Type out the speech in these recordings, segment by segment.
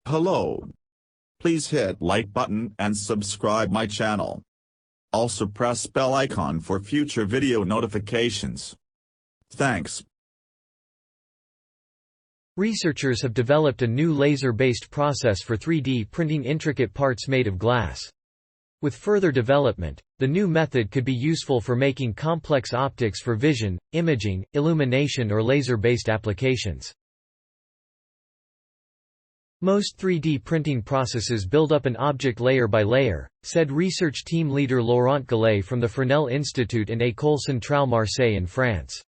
Hello. Please hit like button and subscribe my channel. Also press bell icon for future video notifications. Thanks. Researchers have developed a new laser-based process for 3D printing intricate parts made of glass. With further development, the new method could be useful for making complex optics for vision, imaging, illumination or laser-based applications. Most 3D printing processes build up an object layer by layer, said research team leader Laurent Gallais from the Fresnel Institute in Ecole Centrale Marseille in France.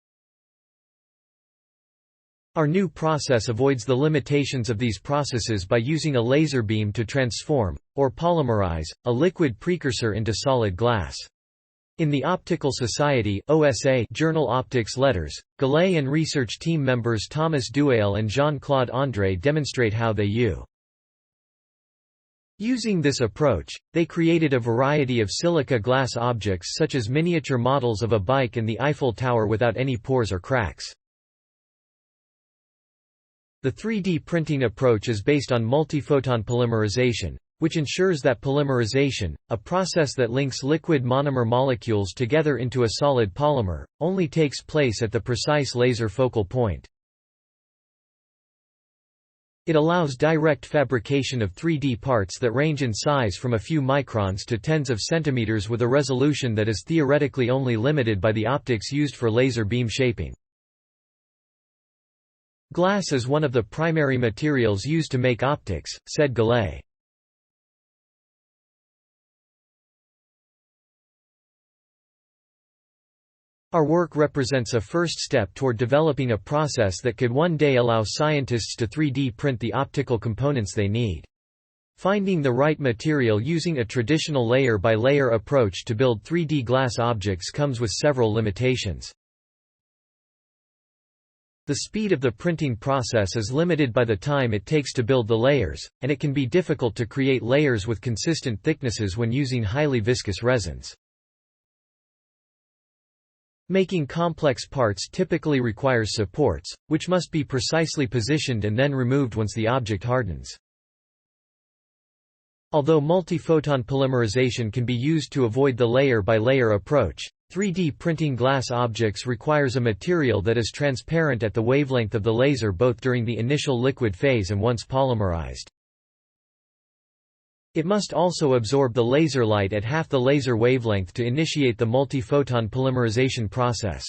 Our new process avoids the limitations of these processes by using a laser beam to transform, or polymerize, a liquid precursor into solid glass. In the Optical Society (OSA) journal Optics Letters, Gallais and research team members Thomas Doualle and Jean-Claude André demonstrate how they Using this approach, they created a variety of silica glass objects such as miniature models of a bike and the Eiffel Tower without any pores or cracks. The 3D printing approach is based on multiphoton polymerization, which ensures that polymerization, a process that links liquid monomer molecules together into a solid polymer, only takes place at the precise laser focal point. It allows direct fabrication of 3D parts that range in size from a few microns to tens of centimeters with a resolution that is theoretically only limited by the optics used for laser beam shaping. Glass is one of the primary materials used to make optics, said Gallais. Our work represents a first step toward developing a process that could one day allow scientists to 3D print the optical components they need. Finding the right material using a traditional layer-by-layer approach to build 3D glass objects comes with several limitations. The speed of the printing process is limited by the time it takes to build the layers, and it can be difficult to create layers with consistent thicknesses when using highly viscous resins. Making complex parts typically requires supports, which must be precisely positioned and then removed once the object hardens. Although multiphoton polymerization can be used to avoid the layer-by-layer approach, 3D printing glass objects requires a material that is transparent at the wavelength of the laser both during the initial liquid phase and once polymerized. It must also absorb the laser light at half the laser wavelength to initiate the multiphoton polymerization process.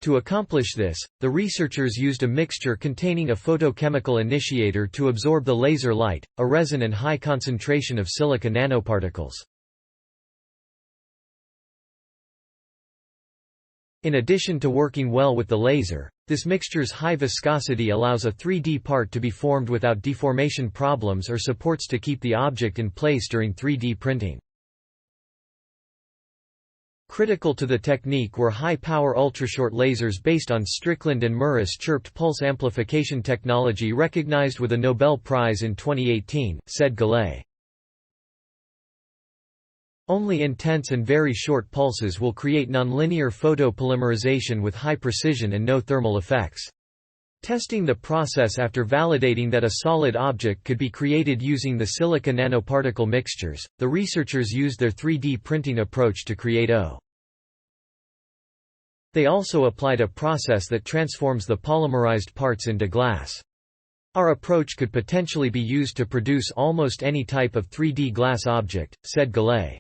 To accomplish this, the researchers used a mixture containing a photochemical initiator to absorb the laser light, a resin and high concentration of silica nanoparticles. In addition to working well with the laser, this mixture's high viscosity allows a 3D part to be formed without deformation problems or supports to keep the object in place during 3D printing. Critical to the technique were high-power ultrashort lasers based on Strickland and Murray's chirped pulse amplification technology recognized with a Nobel Prize in 2018, said Gallais. Only intense and very short pulses will create nonlinear photopolymerization with high precision and no thermal effects. Testing the process after validating that a solid object could be created using the silica nanoparticle mixtures, the researchers used their 3D printing approach to create O. They also applied a process that transforms the polymerized parts into glass. Our approach could potentially be used to produce almost any type of 3D glass object, said Gallais.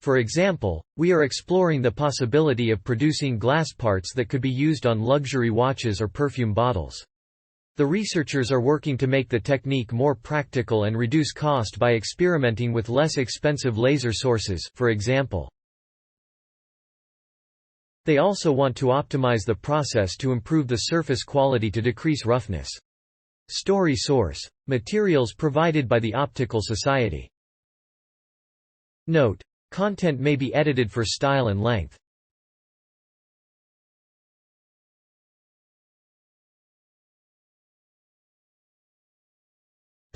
For example, we are exploring the possibility of producing glass parts that could be used on luxury watches or perfume bottles. The researchers are working to make the technique more practical and reduce cost by experimenting with less expensive laser sources, for example. They also want to optimize the process to improve the surface quality to decrease roughness. Story source: materials provided by the Optical Society. Note: content may be edited for style and length.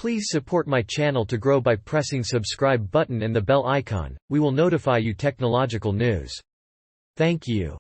Please support my channel to grow by pressing subscribe button and the bell icon. We will notify you technological news. Thank you.